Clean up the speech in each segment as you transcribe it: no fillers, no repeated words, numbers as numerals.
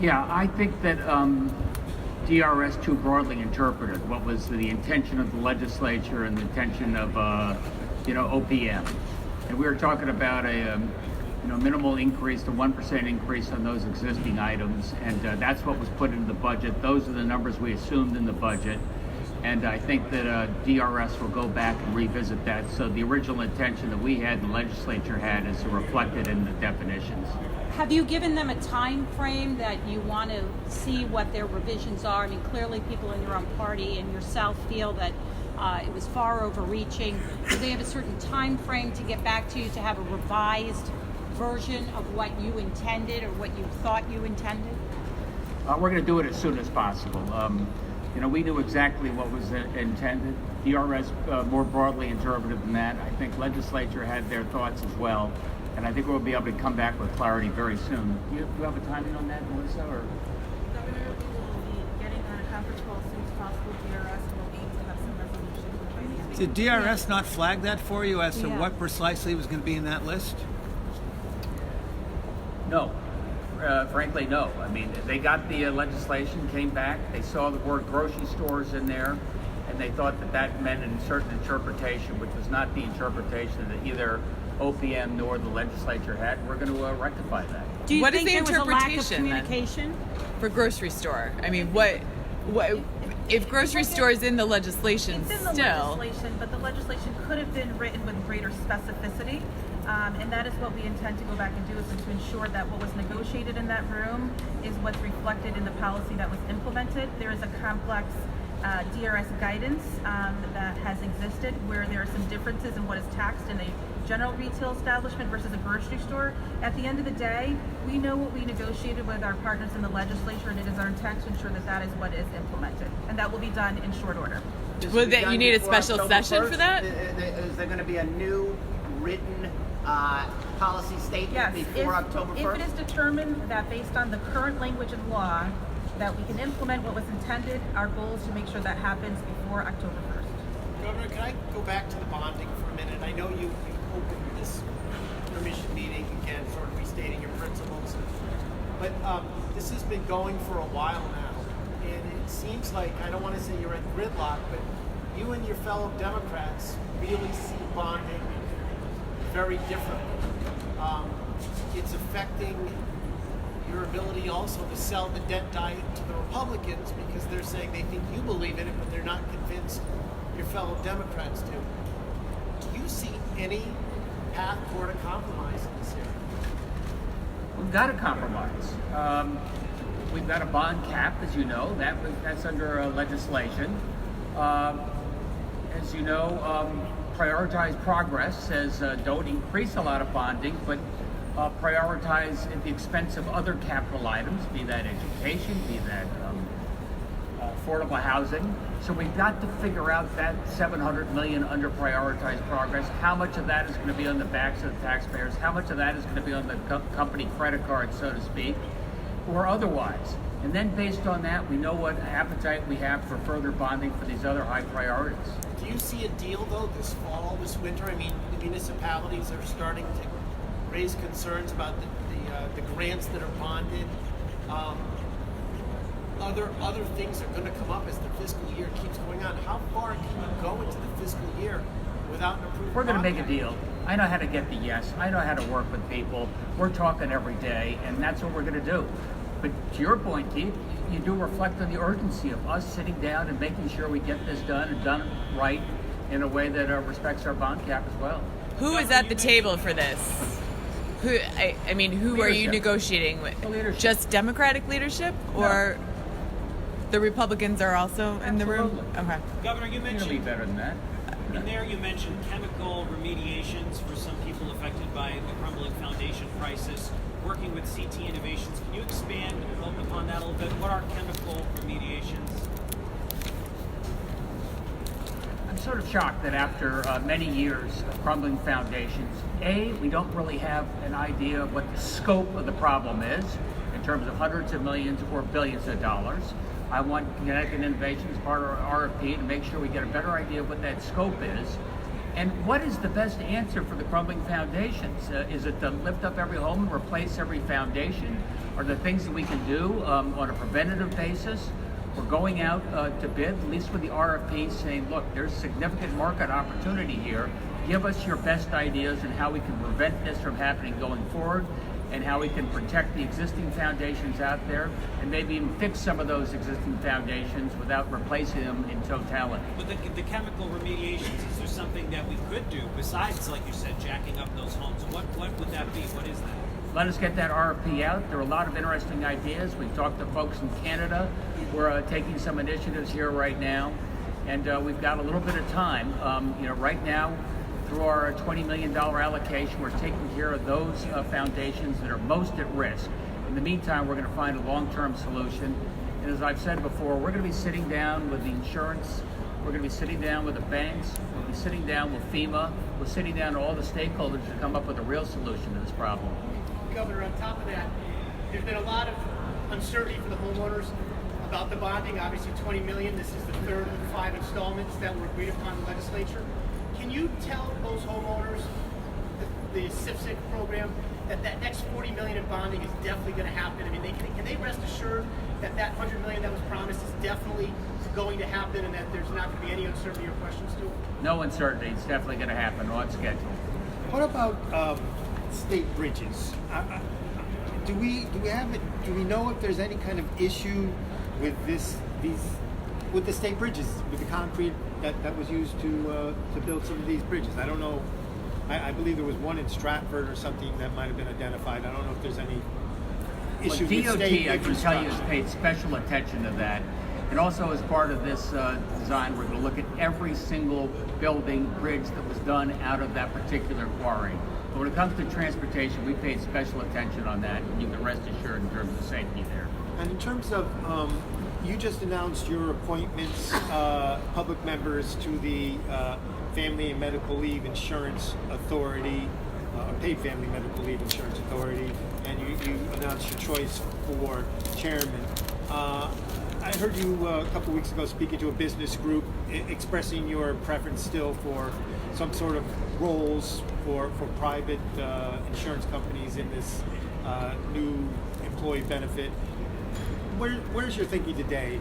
Yeah, I think that DRS too broadly interpreted what was the intention of the legislature and the intention of OPM, and we were talking about a minimal increase to 1% increase on those existing items, and that's what was put into the budget. Those are the numbers we assumed in the budget, and I think that DRS will go back and revisit that. So the original intention that we had, the legislature had, is reflected in the definitions. Have you given them a time frame that you want to see what their revisions are? I mean, clearly people in your own party and yourself feel that it was far overreaching. Do they have a certain time frame to get back to you to have a revised version of what you intended or what you thought you intended? We're going to do it as soon as possible. We knew exactly what was intended. DRS more broadly interpreted than that. I think legislature had their thoughts as well, and I think we'll be able to come back with clarity very soon. Do you have a timing on that, Melissa? Or? Governor, we will be getting on a conference call as soon as possible. DRS will aim to have some resolution. Did DRS not flag that for you as to what precisely was going to be in that list? No. Frankly, no. I mean, they got the legislation, came back, they saw the word grocery stores in there, and they thought that that meant a certain interpretation, which was not the interpretation that either OPM nor the legislature had. We're going to rectify that. Do you What think is the there was a lack of interpretation, then? communication? For grocery store, I mean, what if grocery store is in the legislation It's in the still? legislation, but the legislation could have been written with greater specificity. And that is what we intend to go back and do, is to ensure that what was negotiated in that room is what's reflected in the policy that was implemented. There is a complex DRS guidance that has existed where there are some differences in what is taxed in a general retail establishment versus a grocery store. At the end of the day, we know what we negotiated with our partners in the legislature, and it is our intent to ensure that that is what is implemented, and that will be done in short order. Well, that you need a special October session 1st? for that? Is there going to be a new written policy statement Yes, before October 1st? if it is determined that based on the current language of law that we can implement what was intended, our goal is to make sure that happens before October 1st. Governor, can I go back to the bonding for a minute? I know you opened this commission meeting again, sort of restating your principles, but this has been going for a while now, and it seems like, I don't want to say you're at gridlock, but you and your fellow Democrats really see bonding very differently. It's affecting your ability also to sell the debt diet to the Republicans because they're saying they think you believe in it, but they're not convinced your fellow Democrats do. Do you see any path toward a compromise in this area? We've got a compromise. We've got a bond cap, as you know. That's under legislation. As you know, prioritize progress says don't increase a lot of bonding, but prioritize at the expense of other capital items, be that education, be that affordable housing. So we've got to figure out that $700 million under prioritized progress. How much of that is going to be on the backs of the taxpayers? How much of that is going to be on the company credit card, so to speak, or otherwise? And then based on that, we know what appetite we have for further bonding for these other high priorities. Do you see a deal, though, this fall, this winter? I mean, the municipalities are starting to raise concerns about the grants that are bonded. Other things are going to come up as the fiscal year keeps going on. How far can you go into the fiscal year without an approved We're going to bond make a cap? deal. I know how to get the yes. I know how to work with people. We're talking every day, and that's what we're going to do. But to your point, Keith, you do reflect on the urgency of us sitting down and making sure we get this done and done right in a way that respects our bond cap as well. Who is at the table for this? Who are you Leadership. negotiating with? The leadership. Just Democratic leadership, or the Republicans are also in the room? Absolutely. Okay. Governor, you It'll be mentioned better than that. in there. You mentioned chemical remediations for some people affected by the Crumbling Foundation crisis. Working with CT Innovations, can you expand upon that a little bit? What are chemical remediations? I'm sort of shocked that after many years of Crumbling Foundations, we don't really have an idea of what the scope of the problem is in terms of hundreds of millions or billions of dollars. I want Connecticut Innovations, part of our RFP, to make sure we get a better idea of what that scope is. And what is the best answer for the crumbling foundations? Is it to lift up every home and replace every foundation? Are there things that we can do on a preventative basis? We're going out to bid, at least with the RFP, saying, look, there's significant market opportunity here. Give us your best ideas on how we can prevent this from happening going forward, and how we can protect the existing foundations out there, and maybe even fix some of those existing foundations without replacing them in totality. But the chemical remediations, is there something that we could do besides, like you said, jacking up those homes? What would that be? What is that? Let us get that RFP out. There are a lot of interesting ideas. We've talked to folks in Canada. We're taking some initiatives here right now, and we've got a little bit of time. Right now, through our $20 million allocation, we're taking care of those foundations that are most at risk. In the meantime, we're going to find a long-term solution. And as I've said before, we're going to be sitting down with the insurance. We're going to be sitting down with the banks. We'll be sitting down with FEMA. We're sitting down with all the stakeholders to come up with a real solution to this problem. Governor, on top of that, there's been a lot of uncertainty for the homeowners about the bonding. Obviously, $20 million. This is the third of the 5 installments that were agreed upon in the legislature. Can you tell those homeowners, the SIFSIC program, that next $40 million in bonding is definitely going to happen? I mean, can they rest assured that $100 million that was promised is definitely going to happen, and that there's not going to be any uncertainty or questions to it? No uncertainty. It's definitely going to happen on schedule. What about state bridges? Do we know if there's any kind of issue with with the state bridges, with the concrete that was used to build some of these bridges? I don't know. I believe there was one in Stratford or something that might have been identified. I don't know if there's any issues with DOT, state I can tell you, infrastructure. has paid special attention to that. And also, as part of this design, we're going to look at every single building, bridge that was done out of that particular quarry. But when it comes to transportation, we paid special attention on that, and you can rest assured in terms of safety there. And in terms of, you just announced your appointments, public members to the Family and Medical Leave Insurance Authority, Paid Family Medical Leave Insurance Authority, and you announced your choice for chairman. I heard you a couple weeks ago speaking to a business group expressing your preference still for some sort of roles for private insurance companies in this new employee benefit. Where's your thinking today?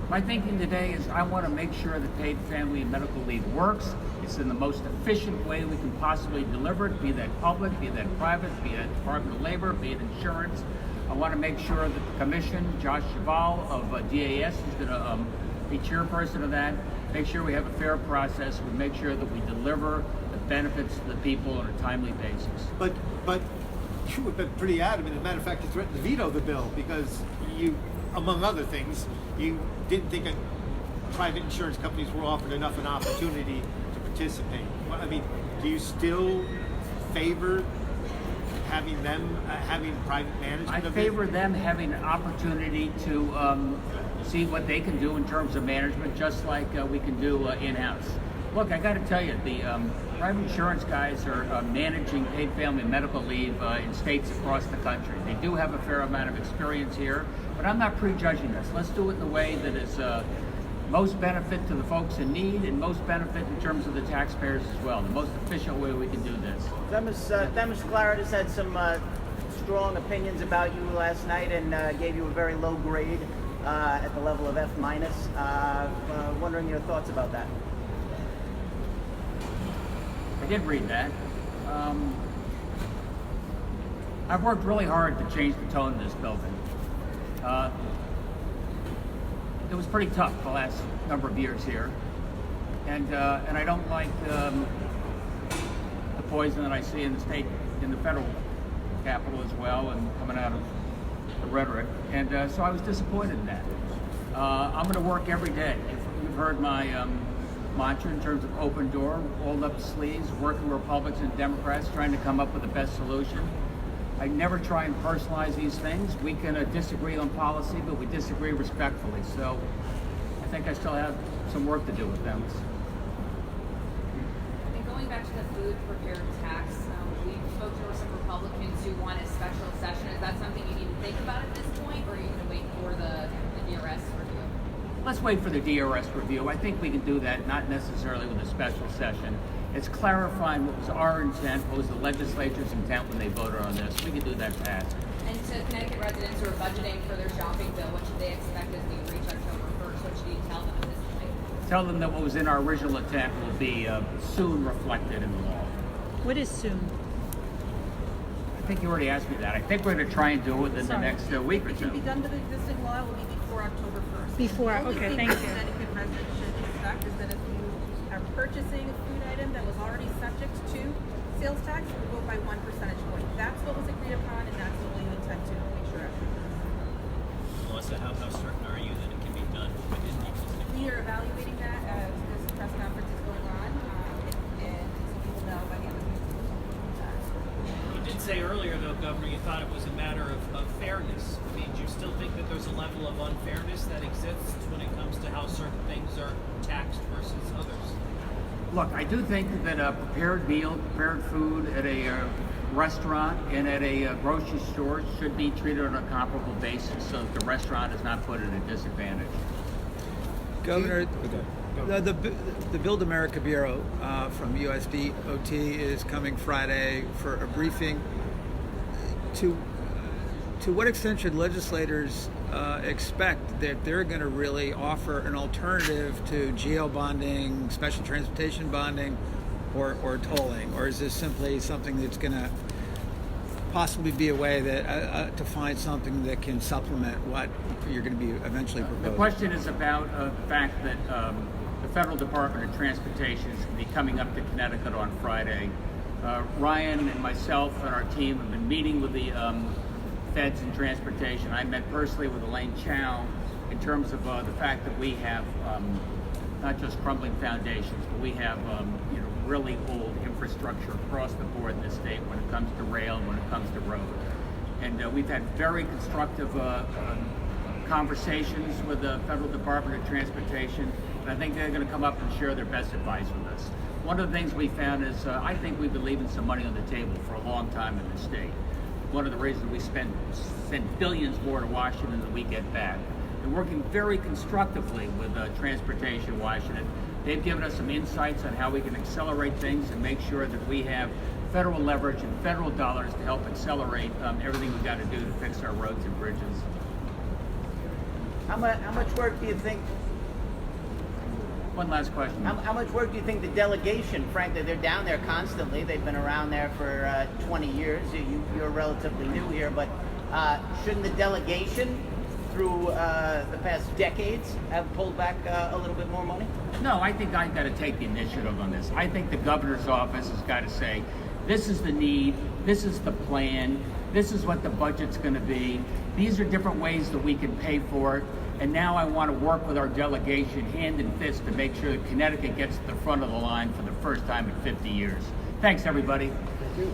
My thinking today is I want to make sure that paid family and medical leave works. It's in the most efficient way we can possibly deliver it, be that public, be that private, be that Department of Labor, be it insurance. I want to make sure that the commission, Josh Cheval of DAS, is going to be chairperson of that. Make sure we have a fair process. We make sure that we deliver the benefits to the people on a timely basis. But you have been pretty adamant. As a matter of fact, you threatened to veto the bill because you, among other things, you didn't think that private insurance companies were offered enough an opportunity to participate. I mean, do you still favor having private management? I favor them having an opportunity to see what they can do in terms of management, just like we can do in-house. Look, I got to tell you, the private insurance guys are managing paid family and medical leave in states across the country. They do have a fair amount of experience here, but I'm not prejudging this. Let's do it in a way that is most benefit to the folks in need and most benefit in terms of the taxpayers as well. The most efficient way we can do this. Demis Claridis had some strong opinions about you last night and gave you a very low grade at the level of F-. Wondering your thoughts about that. I did read that. I've worked really hard to change the tone of this building. It was pretty tough the last number of years here, and I don't like the poison that I see in the state, in the federal capital as well, and coming out of the rhetoric. And so I was disappointed in that. I'm going to work every day. You've heard my mantra in terms of open door, rolled up the sleeves, working with Republicans and Democrats, trying to come up with the best solution. I never try and personalize these things. We can disagree on policy, but we disagree respectfully. So I think I still have some work to do with them. And going back to the food prepared tax, we spoke to some Republicans who want a special session. Is that something you need to think about at this point, or are you going to wait for the DRS review? Let's wait for the DRS review. I think we can do that, not necessarily with a special session. It's clarifying what was our intent, what was the legislature's intent when they voted on this. We can do that fast. And to Connecticut residents who are budgeting for their shopping bill, what should they expect as we reach October 1st? What should you tell them at this point? Tell them that what was in our original intent will be soon reflected in the law. What is soon? I think you already asked me that. I think we're going to try and do it within the next week or It can be two. done with the existing law, it will be before October 1st. Before, The only okay, thing thank that you. Connecticut residents should expect is that if you are purchasing a food item that was already subject to sales tax, it will go by 1 percentage point. That's what was agreed upon, and that's what we intend to make sure. Melissa, how certain are you that it can be done within the existing? We are evaluating that as this press conference is going on, and so we will know by the end of the week. You did say earlier, though, Governor, you thought it was a matter of fairness. I mean, do you still think that there's a level of unfairness that exists when it comes to how certain things are taxed versus others? Look, I do think that a prepared meal, prepared food at a restaurant and at a grocery store should be treated on a comparable basis so that the restaurant is not put at a disadvantage. Governor, the Build America Bureau from USDOT is coming Friday for a briefing. To what extent should legislators expect that they're going to really offer an alternative to geo bonding, special transportation bonding, or tolling? Or is this simply something that's going to possibly be a way that to find something that can supplement what you're going to be eventually proposing? The question is about the fact that the Federal Department of Transportation is going to be coming up to Connecticut on Friday. Ryan and myself and our team have been meeting with the feds in transportation. I met personally with Elaine Chow in terms of the fact that we have not just crumbling foundations, but we have really old infrastructure across the board in this state when it comes to rail and when it comes to road. And we've had very constructive conversations with the Federal Department of Transportation, and I think they're going to come up and share their best advice with us. One of the things we found is I think we've been leaving some money on the table for a long time in this state. One of the reasons we spend billions more to Washington than we get back. And working very constructively with Transportation Washington, they've given us some insights on how we can accelerate things and make sure that we have federal leverage and federal dollars to help accelerate everything we've got to do to fix our roads and bridges. How much work do you think? One last question. How much work do you think the delegation? Frankly, they're down there constantly. They've been around there for 20 years. You're relatively new here, but shouldn't the delegation, through the past decades, have pulled back a little bit more money? No, I think I've got to take the initiative on this. I think the governor's office has got to say, this is the need, this is the plan, this is what the budget's going to be. These are different ways that we can pay for it. And now I want to work with our delegation hand in fist to make sure that Connecticut gets to the front of the line for the first time in 50 years. Thanks, everybody. Thank you.